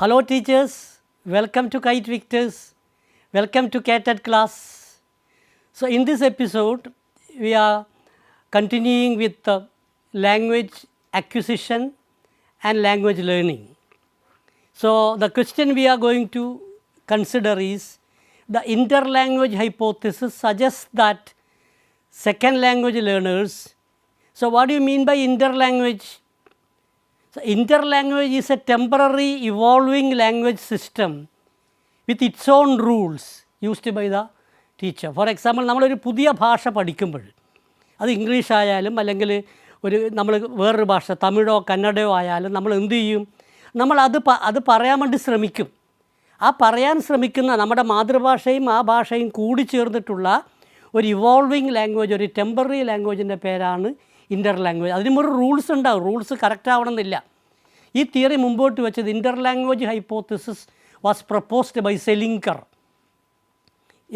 Hello teachers, welcome to Kite Victors, welcome to CATED class. So in this episode, we are continuing with the language acquisition and language learning. So the question we are going to consider is, the interlanguage hypothesis suggests that second language learners. So what do you mean by interlanguage? So interlanguage is a temporary evolving language system with its own rules used by the teacher. For example, നമ്മളൊരു പുതിയ ഭാഷ പഠിക്കുമ്പോൾ അത് English ആയാലും അല്ലെങ്കിൽ നമ്മൾ വേറൊരു ഭാഷ തമിഴോ കന്നഡയോ ആയാലും നമ്മൾ എന്ത് ചെയ്യും? നമ്മൾ അത് പറയാൻ വേണ്ടി ശ്രമിക്കും. ആ പറയാൻ ശ്രമിക്കുന്ന നമ്മുടെ മാതൃഭാഷയും ആ ഭാഷയും കൂടി ചേർന്നിട്ടുള്ള ഒരു ഇവോൾവിങ് ലാംഗ്വേജ്, ഒരു ടെമ്പററി ലാംഗ്വേജിൻ്റെ പേരാണ് ഇൻ്റർലാംഗ്വേജ്. അതിനും ഒരു റൂൾസ് ഉണ്ടാവും, റൂൾസ് കറക്റ്റ് ആവണമെന്നില്ല. ഈ തിയറി മുമ്പോട്ട് വെച്ചത് interlanguage hypothesis was proposed by Selinker,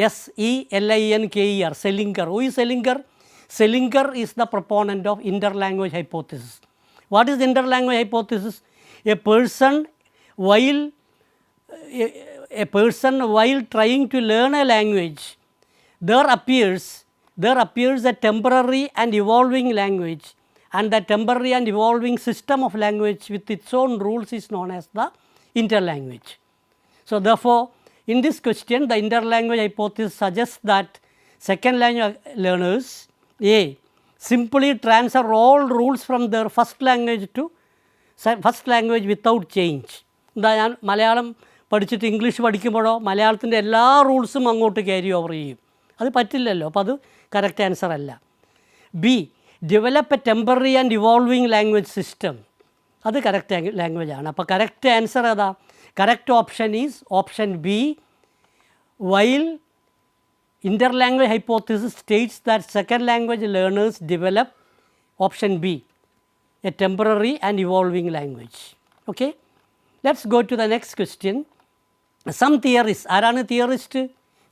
SELINKER, Selinker. Who is Selinger? Selinger is the proponent of interlanguage hypothesis. What is interlanguage hypothesis? A person while trying to learn a language, there appears a temporary and evolving language, and the temporary and evolving system of language with its own rules is known as the interlanguage. So therefore, in this question, the interlanguage hypothesis suggests that second language learners simply transfer all rules from their first language without change. ഞാൻ മലയാളം പഠിച്ചിട്ട് English പഠിക്കുമ്പോഴോ മലയാളത്തിൻ്റെ എല്ലാ റൂൾസും അങ്ങോട്ട് carry over ചെയ്യും. അത് പറ്റില്ലല്ലോ, അപ്പോൾ അത് കറക്റ്റ് ആൻസർ അല്ല. B, develop A temporary and evolving language system. അത് കറക്റ്റ് ലാംഗ്വേജ് ആണ്. അപ്പോൾ കറക്റ്റ് ആൻസർ ഏതാ? Correct option is option B. While interlanguage hypothesis states that second language learners develop, option B, a temporary and evolving language. Okay, let's go to the next question. Some theorists, ആരാണ്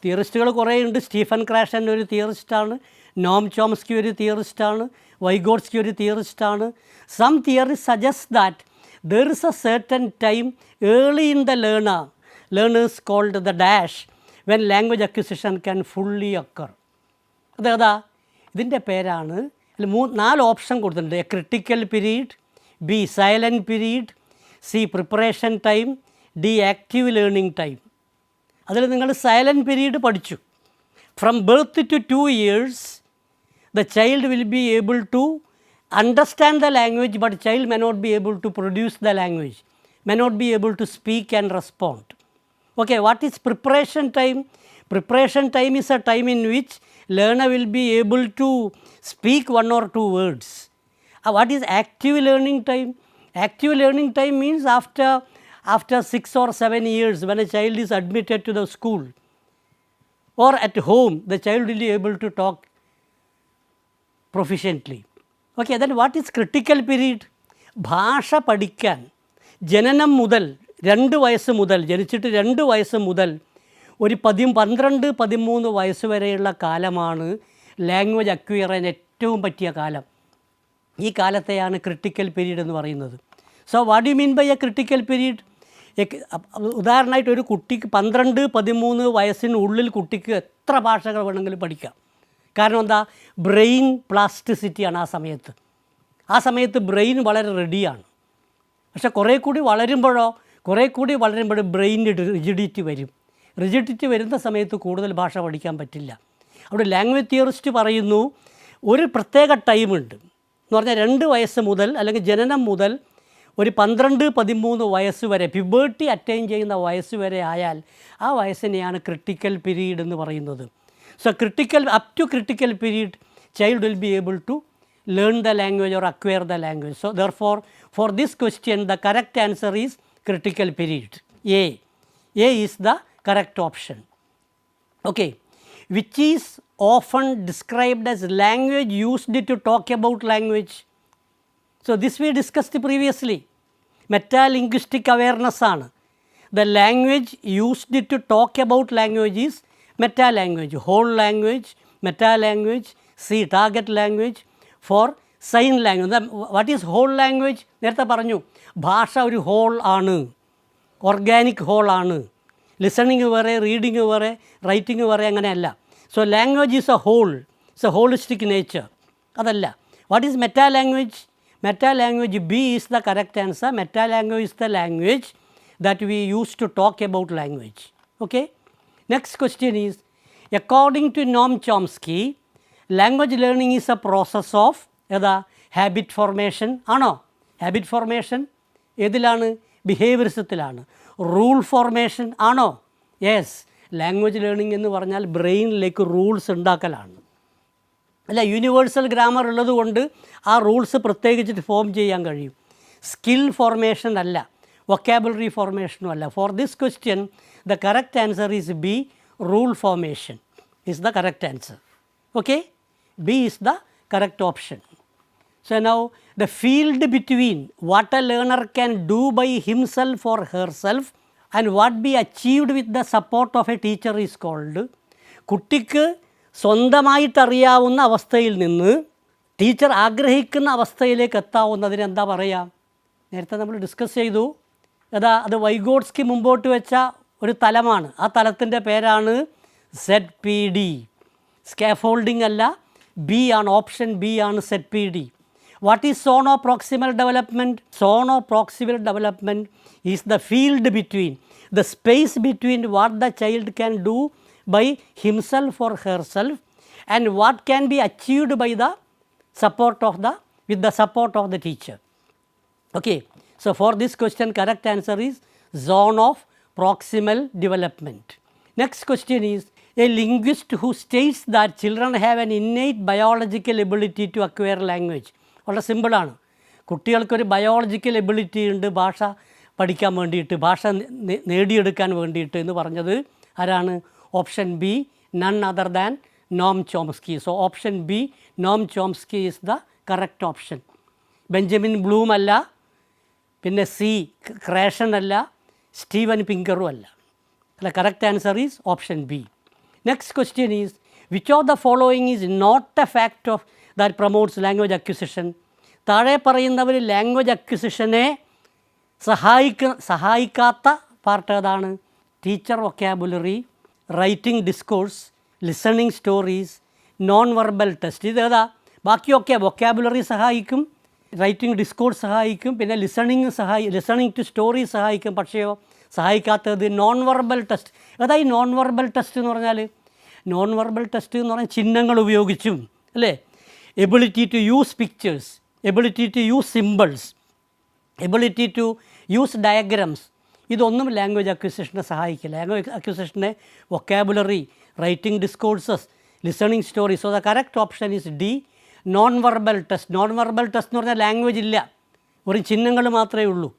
തിയറിസ്റ്റുകൾ കുറേ ഉണ്ട്. Stephen Krashen ഒരു തിയറിസ്റ്റാണ്, Noam Chomsky ഒരു തിയറിസ്റ്റാണ്, Vygotsky ഒരു തിയറിസ്റ്റാണ്. Some theorist suggest that there is a certain time early in the learners called the dash when language acquisition can fully occur. അതാ ഇതിൻ്റെ പേരാണ്. 4 ഓപ്ഷൻ കൊടുത്തിട്ടുണ്ട്. A critical period, B silent period, C preparation time, D active learning time. അതിൽ നിങ്ങൾ silent period പഠിച്ചു. From birth to 2 years the child will be able to understand the language, but child may not be able to produce the language, may not be able to speak and respond. Okay, what is preparation time? Preparation time is a time in which learner will be able to speak 1 or 2 words. What is active learning time? Active learning time means after 6 or 7 years, when a child is admitted to the school or at home, the child will be able to talk proficiently. Okay, then what is critical period? ഭാഷ പഠിക്കാൻ ജനനം മുതൽ 2 വയസ്സ് മുതൽ, ജനിച്ചിട്ട് 2 വയസ്സ് മുതൽ ഒരു 12-13 വയസ്സ് വരെയുള്ള കാലമാണ് ലാംഗ്വേജ് അക്വയർ ചെയ്യാൻ ഏറ്റവും പറ്റിയ കാലം. ഈ കാലത്തെയാണ് ക്രിട്ടിക്കൽ പീരീഡ് എന്ന് പറയുന്നത്. So what you mean by a critical period? ഉദാഹരണമായിട്ട് ഒരു കുട്ടിക്ക് 12-13 വയസ്സിനുള്ളിൽ കുട്ടിക്ക് എത്ര ഭാഷകൾ വേണമെങ്കിലും പഠിക്കാം. കാരണം എന്താ? ബ്രെയിൻ പ്ലാസ്റ്റിസിറ്റിയാണ് ആ സമയത്ത് ബ്രെയിൻ വളരെ റെഡിയാണ്. പക്ഷേ കുറേ കൂടി വളരുമ്പോഴോ ബ്രെയിനിന് റിജിഡിറ്റി വരും. റിജിഡിറ്റി വരുന്ന സമയത്ത് കൂടുതൽ ഭാഷ പഠിക്കാൻ പറ്റില്ല. അവിടെ ലാംഗ്വേജ് തിയറിസ്റ്റ് പറയുന്നു ഒരു പ്രത്യേക ടൈമുണ്ട് എന്ന് പറഞ്ഞാൽ 2 വയസ്സ് മുതൽ അല്ലെങ്കിൽ ജനനം മുതൽ ഒരു 12-13 വയസ്സ് വരെ, പ്യൂബേർട്ടി അറ്റൈൻ ചെയ്യുന്ന വയസ്സ് വരെ ആയാൽ ആ വയസ്സിനെയാണ് ക്രിട്ടിക്കൽ പീരീഡ് എന്ന് പറയുന്നത്. So up to critical period, child will be able to learn the language or acquire the language. So therefore, for this question, the correct answer is critical period. A is the correct option. Okay, which is often described as language used to talk about language. So this we discussed previously. Metalinguistic awareness ആണ്. The language used to talk about language is meta-language, whole language, meta-language, C target language, for sign language. What is whole language? നേരത്തെ പറഞ്ഞു ഭാഷ ഒരു whole ആണ്. Organic ഹോളാണ്. Listening വേറെ, reading വേറെ, writing വേറെ, അങ്ങനെയല്ല. So language is a whole, it's a holistic nature. അതല്ല. What is meta language? Meta language, B is the correct answer. Meta language is the language that we use to talk about language. Okay? Next question is, according to Noam Chomsky, language learning is a process of habit formation. ആണോ? Habit formation ഏതിലാണ്? ബിഹേവിയറിസത്തിലാണ്. Rule formation ആണോ? Yes. Language learning എന്ന് പറഞ്ഞാൽ ബ്രെയിനിലേക്ക് rules ഉണ്ടാക്കലാണ്. അല്ല, universal grammar ഉള്ളത് കൊണ്ട് ആ റൂൾസ് പ്രത്യേകിച്ചിട്ട് ഫോം ചെയ്യാൻ കഴിയും. സ്കിൽ ഫോർമേഷൻ അല്ല, വൊക്കാബുലറി ഫോർമേഷനും അല്ല. For this question the correct answer is B, rule formation is the correct answer. Okay, B is the correct option. So now the field between what a learner can do by himself or herself and what be achieved with the support of a teacher is called. കുട്ടിക്ക് സ്വന്തമായിട്ടറിയാവുന്ന അവസ്ഥയിൽ നിന്ന് teacher ആഗ്രഹിക്കുന്ന അവസ്ഥയിലേക്ക് എത്താവുന്നതിന് എന്താ പറയുക? നേരത്തെ നമ്മൾ discuss ചെയ്തു. അത് വൈഗോട്സ്കി മുമ്പോട്ട് വെച്ച ഒരു തലമാണ്. ആ തലത്തിൻ്റെ പേരാണ് ZPD. സ്കാഫോൾഡിംഗ് അല്ല, ബി ആണ്, ഓപ്ഷൻ ബി ആണ് ZPD. What is zono-proximal development? Zono-proximal development is the field between, the space between what the child can do by himself or herself and what can be achieved by the support of the, with the support of the teacher. Okay, so for this question correct answer is zone of proximal development. Next question is, a linguist who states that children have an innate biological ability to acquire language. വളരെ സിമ്പിളാണ്. കുട്ടികൾക്കൊരു biological ability ഉണ്ട് ഭാഷ പഠിക്കാൻ വേണ്ടിയിട്ട്, ഭാഷ നേടിയെടുക്കാൻ വേണ്ടിയിട്ട് എന്ന് പറഞ്ഞത് ആരാണ്? Option B, none other than Noam Chomsky. So option B, Noam Chomsky is the correct option. Benjamin Bloom അല്ല, പിന്നെ സി ക്രാഷൻ അല്ല, സ്റ്റീവൻ പിങ്കറും അല്ല. അല്ല, correct answer is option B. Next question is, which of the following is not a fact of that promotes language acquisition? താഴെ പറയുന്നവർ language അക്വിസിഷനെ സഹായിക്കാത്ത പാർട്ട് ഏതാണ്? Teacher vocabulary, writing discourse, listening stories, non verbal test. ഇതേതാ? ബാക്കിയൊക്കെ vocabulary സഹായിക്കും, writing discourse സഹായിക്കും, പിന്നെ ലിസണിങ് ടു സ്റ്റോറി സഹായിക്കും. പക്ഷേയോ സഹായിക്കാത്തത് നോൺ വെർബൽ ടെസ്റ്റ്. ഏതാ ഈ നോൺ വെർബൽ ടെസ്റ്റ് എന്ന് പറഞ്ഞാൽ? നോൺ വെർബൽ ടെസ്റ്റ് എന്ന് പറഞ്ഞാൽ ചിഹ്നങ്ങൾ ഉപയോഗിച്ചും, അല്ലേ, ability to use pictures, ability to use symbols, ability to use diagrams, ഇതൊന്നും ലാംഗ്വേജ് അക്വിസിഷനെ സഹായിക്കില്ല. ലാംഗ്വേജ് അക്വിസിഷനെ vocabulary, writing discourses, listening stories. So the correct option is D, non verbal test. Non verbal test എന്ന് പറഞ്ഞാൽ language ഇല്ല, ഒരു ചിഹ്നങ്ങൾ മാത്രമേ ഉള്ളൂ.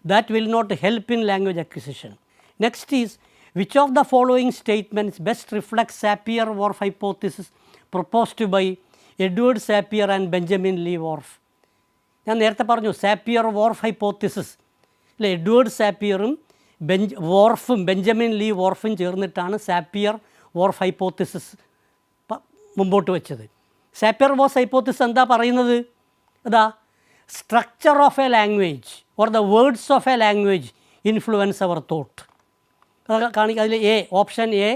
That will not help in language acquisition. Next is, which of the following statements best reflect Sapir Whorf hypothesis proposed by Edward Sapir and Benjamin Lee Whorf? ഞാൻ നേരത്തെ പറഞ്ഞു സാപ്പിയർ-വോർഫ് ഹൈപ്പോത്തിസിസ് അല്ലേ. എഡ്വേർഡ് സാപ്പിയറും വോർഫും ബെഞ്ചമിൻ ലീ വോർഫും ചേർന്നിട്ടാണ് Sapir Whorf hypothesis മുമ്പോട്ട് വെച്ചത്. സാപ്പിയർ-വോർഫ് ഹൈപ്പോത്തിസിസ് എന്താ പറയുന്നത്? അതാ, structure of a language or the words of a language influence our thought. അതൊക്കെ കാണിക്കുക. അതിൽ A, option A,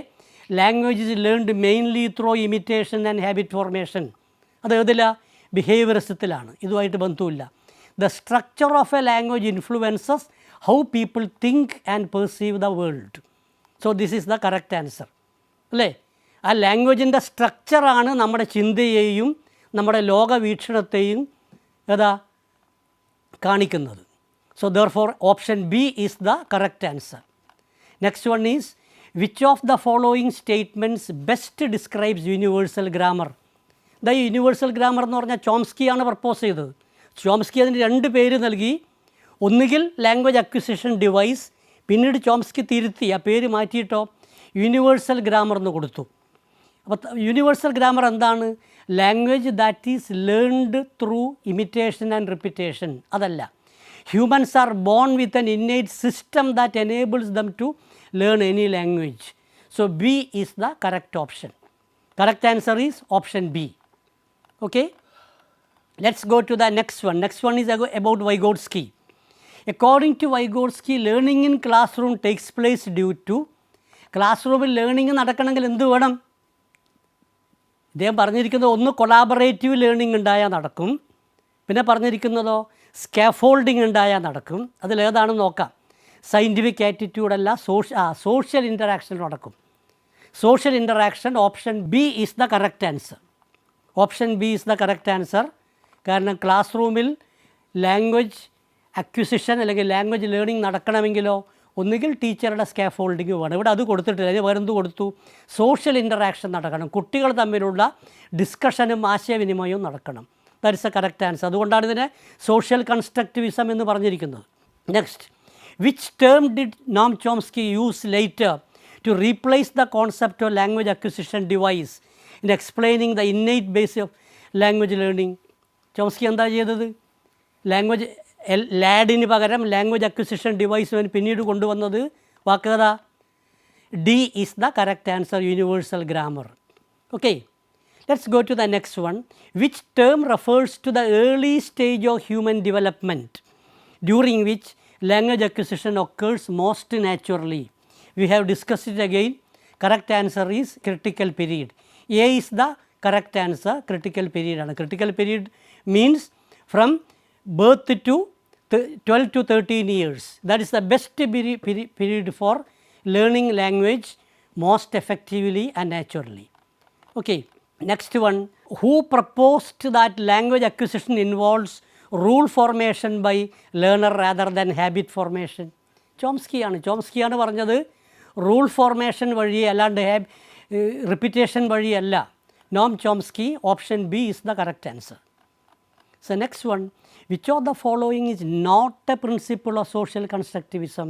language is learned mainly through imitation and habit formation. അത് ഏതില്ല? ബിഹേവിയറിസത്തിലാണ്. ഇതുമായിട്ട് ബന്ധമില്ല. The structure of a language influences how people think and perceive the world. So this is the correct answer, അല്ലേ. ആ ലാംഗ്വേജിൻ്റെ സ്ട്രക്ചറാണ് നമ്മുടെ ചിന്തയെയും നമ്മുടെ ലോകവീക്ഷണത്തെയും കാണിക്കുന്നത്. So therefore option B is the correct answer. Next one is, which of the following statements best describes universal grammar? The universal grammar എന്ന് പറഞ്ഞാൽ ചോംസ്കിയാണ് പ്രപ്പോസ് ചെയ്തത്. ചോംസ്കി അതിന് 2 പേര് നൽകി. ഒന്നുകിൽ ലാംഗ്വേജ് അക്വിസിഷൻ ഡിവൈസ്, പിന്നീട് ചോംസ്കി തിരുത്തി ആ പേര് മാറ്റിയിട്ടോ യൂണിവേഴ്സൽ ഗ്രാമർ എന്ന് കൊടുത്തു. അപ്പോൾ യൂണിവേഴ്സൽ ഗ്രാമർ എന്താണ്? Language that is learned through imitation and repetition. അതല്ല, humans are born with an innate system that enables them to learn any language. So B is the correct option. Correct answer is option B. Okay, let's go to the next one. Next one is about Vygotsky. According to Vygotsky learning in classroom takes place due to, class റൂമിൽ learning നടക്കണമെങ്കിൽ എന്ത് വേണം? ഇദ്ദേഹം പറഞ്ഞിരിക്കുന്നത് ഒന്ന് collaborative learning ഉണ്ടായാൽ നടക്കും, പിന്നെ പറഞ്ഞിരിക്കുന്നതോ സ്കാഫോൾഡിങ് ഉണ്ടായാൽ നടക്കും. അതിലേതാണെന്ന് നോക്കാം. സയൻറ്റിഫിക് ആറ്റിറ്റ്യൂഡല്ല, സോഷ്യൽ ഇൻ്ററാക്ഷൻ നടക്കും. Social interaction option B is the correct answer. Option B is the correct answer. കാരണം ക്ലാസ് റൂമിൽ ലാംഗ്വേജ് അക്വിസിഷൻ അല്ലെങ്കിൽ ലാംഗ്വേജ് ലേണിംഗ് നടക്കണമെങ്കിലോ ഒന്നുകിൽ ടീച്ചറുടെ സ്കാഫോൾഡിങ് വേണം. ഇവിടെ അത് കൊടുത്തിട്ടില്ല. അതിന് വേറെന്ത് കൊടുത്തു? സോഷ്യൽ ഇൻ്ററാക്ഷൻ നടക്കണം, കുട്ടികൾ തമ്മിലുള്ള ഡിസ്കഷനും ആശയവിനിമയവും നടക്കണം. That is a correct answer. അതുകൊണ്ടാണ് ഇതിനെ സോഷ്യൽ കൺസ്ട്രക്റ്റിവിസം എന്ന് പറഞ്ഞിരിക്കുന്നത്. Next, which term did Noam Chomsky use later to replace the concept of language acquisition device in explaining the innate base of language learning? Chomsky എന്താ ചെയ്തത്? Language ലാഡിന് പകരം language acquisition device പിന്നീട് കൊണ്ടുവന്നത് വാക്കേതാ? D is the correct answer, universal grammar. Okay, let's go to the next one. Which term refers to the early stage of human development during which language acquisition occurs most naturally? We have discussed it again. Correct answer is critical period. A is the correct answer, critical പീരീഡാണ്. Critical period means from birth to 12 to 13 years. That is the best period for learning language most effectively and naturally. Okay, next one. Who proposed that language acquisition involves rule formation by learner rather than habit formation? ചോംസ്കിയാണ്. ചോംസ്കിയാണ് പറഞ്ഞത് rule formation വഴി അല്ലാണ്ട് repetition വഴിയല്ല. Noam Chomsky. Option B is the correct answer. So next one, which of the following is not a principle of social constructivism?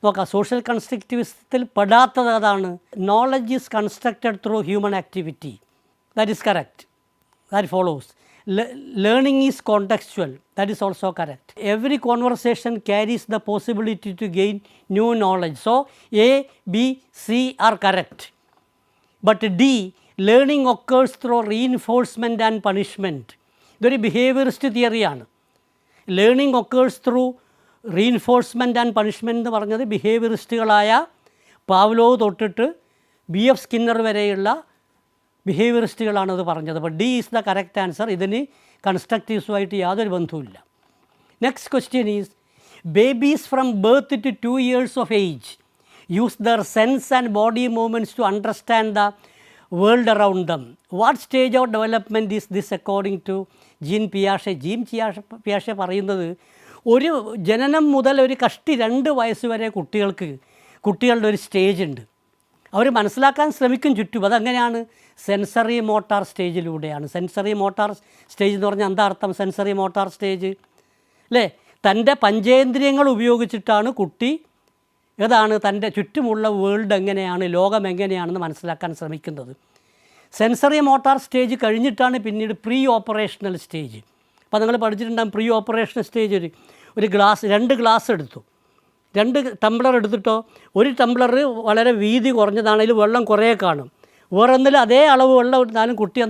നോക്കാം, social കൺസ്ട്രക്റ്റിവിസത്തിൽ പെടാത്തത് അതാണ്. Knowledge is constructed through human activity. That is correct. That follows. Learning is contextual. That is also correct. Every conversation carries the possibility to gain new knowledge. So A, B, C are correct. But D, learning occurs through reinforcement and punishment. ഇതൊരു behaviourist തിയറിയാണ്. Learning occurs through reinforcement and punishment എന്ന് പറഞ്ഞത് ബിഹേവിയറിസ്റ്റുകളായ Pavlov തൊട്ടിട്ട് B.F. Skinner വരെയുള്ള ബിഹേവിയറിസ്റ്റുകളാണ് അത് പറഞ്ഞത്. അപ്പോൾ D is the correct answer. ഇതിന് കൺസ്ട്രക്റ്റീവ്സുമായിട്ട് യാതൊരു ബന്ധവുമില്ല. Next question is, babies from birth to 2 years of age use their sense and body movements to understand the world around them. What stage of development is this according to Jean പിയാഷെ? പിയാഷെ പറയുന്നത് ഒരു ജനനം മുതൽ ഒരു കഷ്ടി 2 വയസ്സ് വരെ കുട്ടികളുടെ ഒരു സ്റ്റേജ് ഉണ്ട്. അവർ മനസ്സിലാക്കാൻ ശ്രമിക്കും ചുറ്റും. അതെങ്ങനെയാണ്? സെൻസറി മോട്ടാർ സ്റ്റേജിലൂടെയാണ്. സെൻസറി മോട്ടാർ സ്റ്റേജ് എന്ന് പറഞ്ഞാൽ എന്താ അർത്ഥം? സെൻസറി മോട്ടാർ സ്റ്റേജ് അല്ലേ? തൻ്റെ പഞ്ചേന്ദ്രിയങ്ങൾ ഉപയോഗിച്ചിട്ടാണ് കുട്ടി തൻ്റെ ചുറ്റുമുള്ള വേൾഡ് എങ്ങനെയാണ്, ലോകം എങ്ങനെയാണെന്ന് മനസ്സിലാക്കാൻ ശ്രമിക്കുന്നത്. സെൻസറി മോട്ടാർ സ്റ്റേജ് കഴിഞ്ഞിട്ടാണ് പിന്നീട് പ്രീ ഓപ്പറേഷണൽ സ്റ്റേജ്. അപ്പോൾ നിങ്ങൾ പഠിച്ചിട്ടുണ്ടാകും പ്രീ ഓപ്പറേഷണൽ സ്റ്റേജ്. ഒരു ഗ്ലാസ് 2 ഗ്ലാസ് എടുത്തു, 2 ടംബ്ലർ എടുത്തിട്ടോ, ഒരു ടംബ്ലർ വളരെ വീതി കുറഞ്ഞതാണ്, അതിൽ വെള്ളം കുറേ കാണും. വേറൊന്നിലും അതേ അളവ് വെള്ളം എടുത്താലും കുട്ടി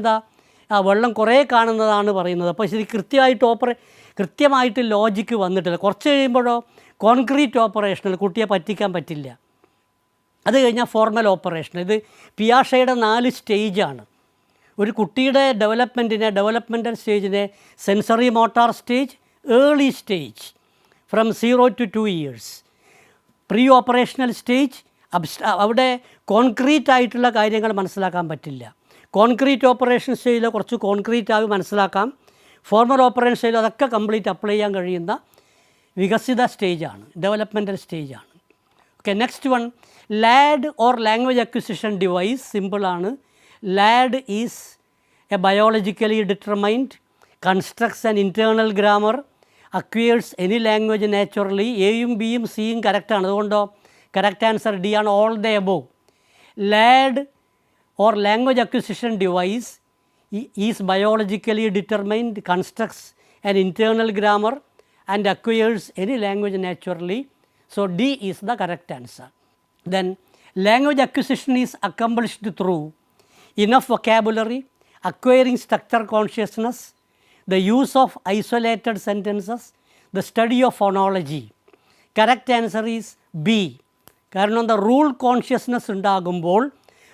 വെള്ളം കുറേ കാണുന്നതാണ് പറയുന്നത്. അപ്പോൾ ശരി കൃത്യമായിട്ട് ലോജിക്ക് വന്നിട്ടില്ല. കുറച്ച് കഴിയുമ്പോഴോ കോൺക്രീറ്റ് ഓപ്പറേഷനിൽ കുട്ടിയെ പറ്റിക്കാൻ പറ്റില്ല. അത് കഴിഞ്ഞാൽ ഫോർമൽ ഓപ്പറേഷൻ. ഇത് പിയാഷയുടെ 4 സ്റ്റേജാണ്. ഒരു കുട്ടിയുടെ ഡെവലപ്മെൻറ്റൽ സ്റ്റേജിനെ sensory motor stage, early stage from 0 to 2 years, pre operational stage. അവിടെ കോൺക്രീറ്റ് ആയിട്ടുള്ള കാര്യങ്ങൾ മനസ്സിലാക്കാൻ പറ്റില്ല. കോൺക്രീറ്റ് ഓപ്പറേഷൻ സ്റ്റേജിൽ കുറച്ച് കോൺക്രീറ്റ് ആയി മനസ്സിലാക്കാം. ഫോർമൽ ഓപ്പറേഷൻ സ്റ്റേജിൽ അതൊക്കെ കംപ്ലീറ്റ് അപ്ലൈ ചെയ്യാൻ കഴിയുന്ന വികസിത സ്റ്റേജാണ്, ഡെവലപ്മെൻറ്റൽ സ്റ്റേജാണ്. Okay, next one, LAD or language acquisition device. സിമ്പിളാണ്. LAD is a biologically determined, constructs an internal grammar, acquires any language naturally. എയും ബിയും സിയും കറക്റ്റാണ്. അതുകൊണ്ടോ കറക്റ്റ് ആൻസർ ഡി ആണ്, all the above. LAD or language acquisition device is biologically determined, constructs an internal grammar and acquires any language naturally. So D is the correct answer. Then language acquisition is accomplished through enough vocabulary, acquiring structure consciousness, the use of isolated sentences, the study of phonology. Correct answer is B. കാരണം എന്താ, rule consciousness ഉണ്ടാകുമ്പോൾ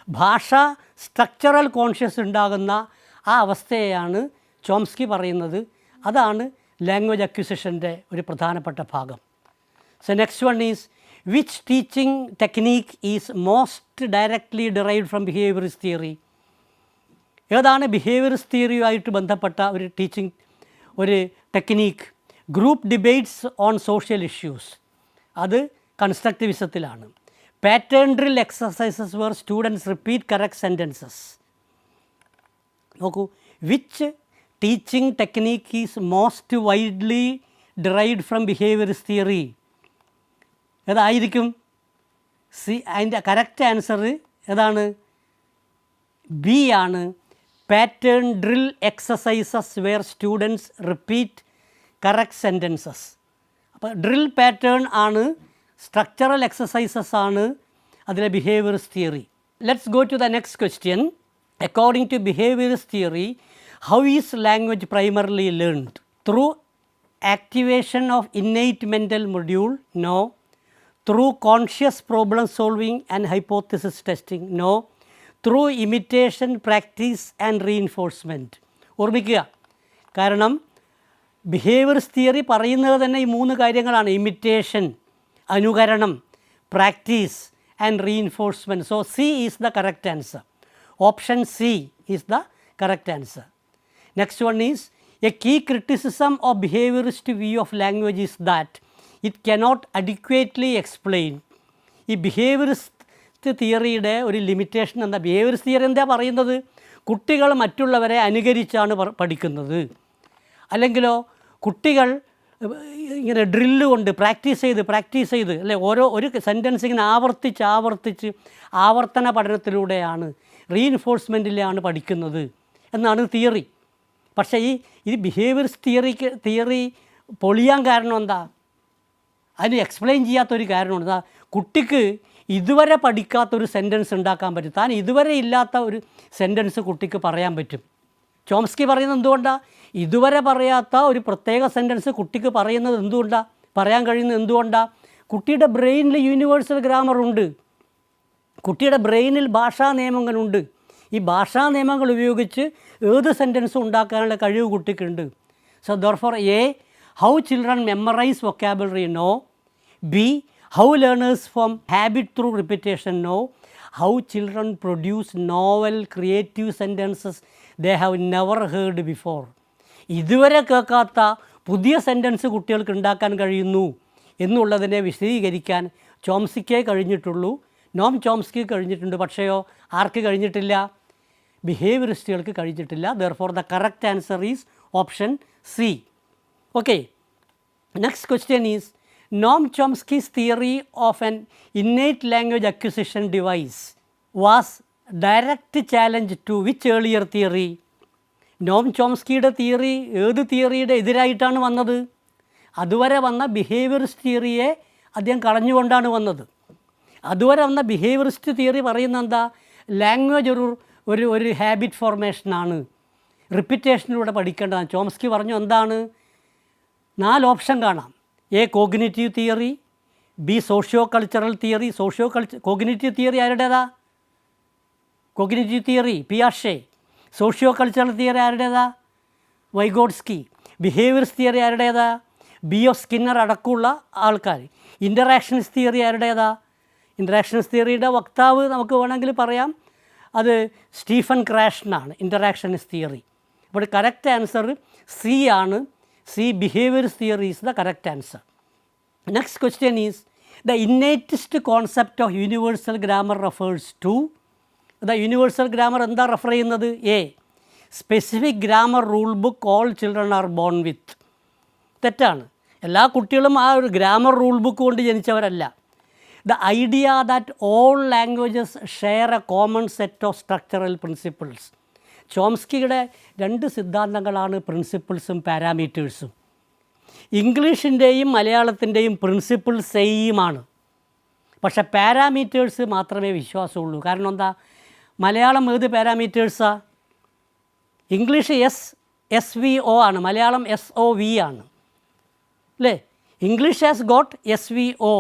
ഭാഷ structural conscious ഉണ്ടാകുന്ന ആ അവസ്ഥയെയാണ് Chomsky പറയുന്നത്. അതാണ് language അക്വിസിഷൻ്റെ ഒരു പ്രധാനപ്പെട്ട ഭാഗം. So next one is which teaching technique is most directly derived from behaviourist theory. ഏതാണ് ബിഹേവിയറിസ്റ്റ് തിയറിയുമായിട്ട് ബന്ധപ്പെട്ട ഒരു ടീച്ചിങ് ഒരു technique? Group debates on social issues. അത് കൺസ്ട്രക്റ്റിവിസത്തിലാണ്. Pattern drill exercises where students repeat correct sentences. നോക്കൂ, which teaching technique is most widely derived from behaviourist theory. ഏതായിരിക്കും? അതിൻ്റെ കറക്റ്റ് ആൻസർ ഏതാണ്? ബി ആണ്. Pattern drill exercises where students repeat correct sentences. അപ്പോൾ drill pattern ആണ്, structural exercises ആണ് അതിലെ behaviourist theory. Let's go to the next question. According to behaviourist theory, how is language primarily learned? Through activation of innate mental module? No. Through conscious problem solving and hypothesis testing? No. Through imitation, practice and reinforcement? ഓർമ്മിക്കുക, കാരണം behaviourist theory പറയുന്നത് തന്നെ ഈ മൂന്ന് കാര്യങ്ങളാണ്: imitation, അനുകരണം, practice and reinforcement. So C is the correct answer. Option C is the correct answer. Next one is a key criticism of behaviourist view of language is that it cannot adequately explain. ഈ behaviourist തിയറിയുടെ ഒരു limitation എന്താ? Behaviourist theory എന്താ പറയുന്നത്? കുട്ടികൾ മറ്റുള്ളവരെ അനുകരിച്ചാണ് പഠിക്കുന്നത്. അല്ലെങ്കിലോ കുട്ടികൾ ഇങ്ങനെ ഡ്രില്ല് കൊണ്ട് പ്രാക്ടീസ് ചെയ്ത് അല്ലെ ഒരു സെൻറ്റൻസ് ഇങ്ങനെ ആവർത്തിച്ച് ആവർത്തന പഠനത്തിലൂടെയാണ്, റീഇൻഫോഴ്സ്മെൻറ്റിലാണ് പഠിക്കുന്നത് എന്നാണ് തിയറി. പക്ഷേ ഈ ബിഹേവിയറിസ്റ്റ് തിയറി പൊളിയാൻ കാരണം എന്താ? അതിന് എക്സ്പ്ലെയിൻ ചെയ്യാത്തൊരു കാരണമുണ്ട്. കുട്ടിക്ക് ഇതുവരെ പഠിക്കാത്തൊരു സെൻറ്റൻസ് ഉണ്ടാക്കാൻ പറ്റും. താൻ ഇതുവരെ ഇല്ലാത്ത ഒരു സെൻറ്റൻസ് കുട്ടിക്ക് പറയാൻ പറ്റും. ചോംസ്കി പറയുന്നത് എന്തുകൊണ്ടാണ്? ഇതുവരെ പറയാത്ത ഒരു പ്രത്യേക സെൻറ്റൻസ് കുട്ടിക്ക് പറയുന്നത് എന്തുകൊണ്ടാണ്, പറയാൻ കഴിയുന്നത് എന്തുകൊണ്ടാണ്? കുട്ടിയുടെ ബ്രെയിനിൽ യൂണിവേഴ്സൽ ഗ്രാമർ ഉണ്ട്. കുട്ടിയുടെ ബ്രെയിനിൽ ഭാഷാ നിയമങ്ങളുണ്ട്. ഈ ഭാഷാ നിയമങ്ങൾ ഉപയോഗിച്ച് ഏത് സെൻറ്റൻസും ഉണ്ടാക്കാനുള്ള കഴിവ് കുട്ടിക്കുണ്ട്. So therefore A, how children memorize vocabulary? No. B, how learners form habit through repetition? No. How children produce novel creative sentences they have never heard before? ഇതുവരെ കേൾക്കാത്ത പുതിയ സെൻറ്റൻസ് കുട്ടികൾക്ക് ഉണ്ടാക്കാൻ കഴിയുന്നു എന്നുള്ളതിനെ വിശദീകരിക്കാൻ ചോംസ്കിക്കേ കഴിഞ്ഞിട്ടുള്ളൂ. നോം ചോംസ്കി കഴിഞ്ഞിട്ടുണ്ട്, പക്ഷേയോ ആർക്ക് കഴിഞ്ഞിട്ടില്ല? ബിഹേവിയറിസ്റ്റുകൾക്ക് കഴിഞ്ഞിട്ടില്ല. Therefore the correct answer is option C. Okay, next question is Noam Chomsky's theory of an innate language acquisition device was direct challenge to which earlier theory? Noam ചോംസ്കിയുടെ തിയറി ഏത് തിയറിയുടെ എതിരായിട്ടാണ് വന്നത്? അതുവരെ വന്ന behaviourist തിയറിയെ അദ്ദേഹം കളഞ്ഞുകൊണ്ടാണ് വന്നത്. അതുവരെ വന്ന ബിഹേവിയറിസ്റ്റ് തിയറി പറയുന്നത് എന്താ? ലാംഗ്വേജ് ഒരു ഹാബിറ്റ് ഫോർമേഷനാണ്, റിപ്പിറ്റേഷനിലൂടെ പഠിക്കേണ്ടതാണ്. ചോംസ്കി പറഞ്ഞു എന്താണ്? 4 ഓപ്ഷൻ കാണാം. A, cognitive theory. B, socio cultural theory. Cognitive theory ആരുടേതാ? കോഗ്നിറ്റീവ് തിയറി പിയാഷെ. സോഷ്യോ കൾച്ചറൽ തിയറി ആരുടേതാ? വൈഗോട്സ്കി. ബിഹേവിയർസ് തിയറി ആരുടേതാ? ബി.ഒ. സ്കിന്നർ അടക്കമുള്ള ആൾക്കാർ. ഇൻ്ററാക്ഷൻസ് തിയറി ആരുടേതാ? ഇൻ്ററാക്ഷൻസ് തിയറിയുടെ വക്താവ് നമുക്ക് വേണമെങ്കിൽ പറയാം, അത് സ്റ്റീഫൻ ക്രാഷനാണ്, ഇൻ്ററാക്ഷൻസ് തിയറി. അപ്പോൾ കറക്റ്റ് ആൻസർ സി ആണ്. C, behaviours theory is the correct answer. Next question is the innateness concept of universal grammar refers to. The universal grammar എന്താ റെഫർ ചെയ്യുന്നത്? A, specific grammar rule book all children are born with. തെറ്റാണ്. എല്ലാ കുട്ടികളും ആ ഒരു grammar rule book കൊണ്ട് ജനിച്ചവരല്ല. The idea that all languages share a common set of structural principles. ചോംസ്കിയുടെ 2 സിദ്ധാന്തങ്ങളാണ് പ്രിൻസിപ്പിൾസും പാരാമീറ്റേഴ്സും. ഇംഗ്ലീഷിൻ്റെയും മലയാളത്തിൻ്റെയും പ്രിൻസിപ്പിൾ സെയിമാണ്, പക്ഷേ പാരാമീറ്റേഴ്സ് മാത്രമേ വിശ്വാസമുള്ളൂ. കാരണം എന്താ? മലയാളം ഏത് പാരാമീറ്റേഴ്സാണ്? ഇംഗ്ലീഷ് SVO ആണ്, മലയാളം SOV ആണ്. അല്ലേ? English has got SVO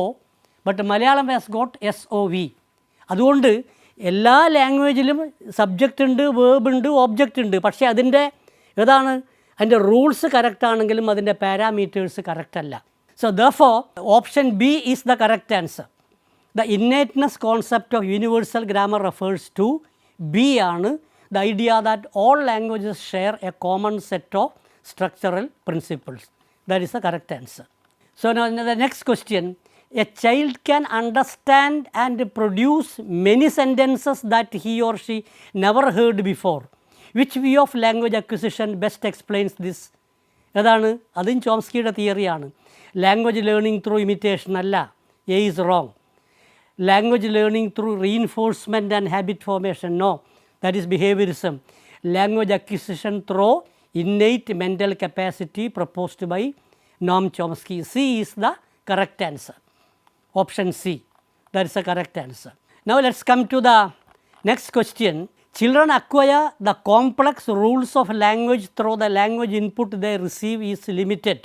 but Malayalam has got SOV. അതുകൊണ്ട് എല്ലാ ലാംഗ്വേജിലും സബ്ജക്റ്റ് ഉണ്ട്, വേർബ് ഉണ്ട്, ഓബ്ജക്റ്റ് ഉണ്ട്. പക്ഷേ അതിൻ്റെ അതിൻ്റെ റൂൾസ് കറക്റ്റ് ആണെങ്കിലും അതിൻ്റെ പാരാമീറ്റേഴ്സ് കറക്റ്റ് അല്ല. So therefore option B is the correct answer. The innateness concept of universal grammar refers to B ആണ് the idea that all languages share a common set of structural principles. That is the correct answer. So now the next question, a child can understand and produce many sentences that he or she never heard before. Which view of language acquisition best explains this? ഏതാണ്? അതും ചോംസ്കിയുടെ തിയറിയാണ്. Language learning through imitation അല്ല, A is wrong. Language learning through reinforcement and habit formation, no, that is behaviourism. Language acquisition through innate mental capacity proposed by Noam Chomsky. C is the correct answer. Option C, that is the correct answer. Now let's come to the next question. Children acquire the complex rules of language through the language input they receive is limited.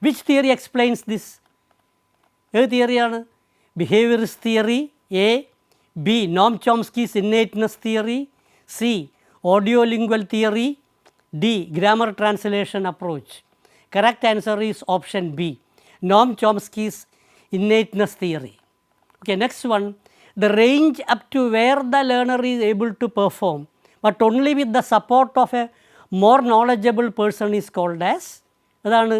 Which theory explains this? ഏത് തിയറിയാണ്? Behaviourist theory A, B Noam Chomsky's innateness theory, C audiolingual theory, D grammar translation approach. Correct answer is option B, Noam Chomsky's innateness theory. Okay, next one, the range up to where the learner is able to perform but only with the support of a more knowledgeable person is called as. അതാണ്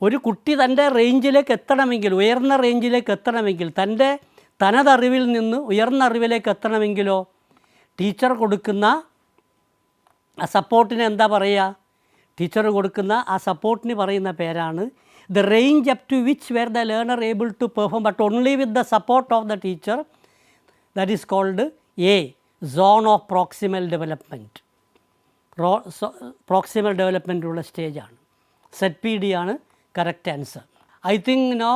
ഒരു കുട്ടി തൻ്റെ റേഞ്ചിലേക്ക് എത്തണമെങ്കിൽ, ഉയർന്ന റേഞ്ചിലേക്ക് എത്തണമെങ്കിൽ, തൻ്റെ തനതറിവിൽ നിന്ന് ഉയർന്ന അറിവിലേക്ക് എത്തണമെങ്കിലോ ടീച്ചർ കൊടുക്കുന്ന ആ സപ്പോർട്ടിന് എന്താ പറയുക? ടീച്ചർ കൊടുക്കുന്ന ആ സപ്പോർട്ടിന് പറയുന്ന പേരാണ് the range up to which where the learner able to perform but only with the support of the teacher, that is called a zone of proximal development. Proximal ഡെവലപ്മെൻറ്റുള്ള സ്റ്റേജാണ്. ZPD ആണ് correct answer. I think no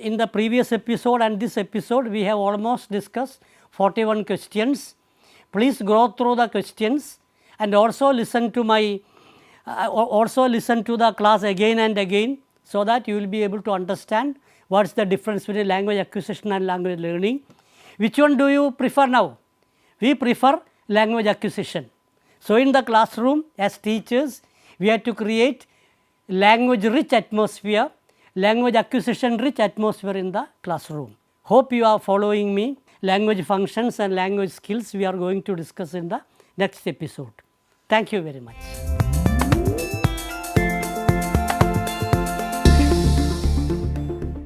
in the previous episode and this episode we have almost discussed 41 questions. Please go through the questions and also listen to the class again and again so that you will be able to understand what's the difference between language acquisition and language learning. Which one do you prefer now? We prefer language acquisition. So in the classroom as teachers we have to create language rich atmosphere, language acquisition rich atmosphere in the classroom. Hope you are following me. Language functions and language skills we are going to discuss in the next episode. Thank you very much.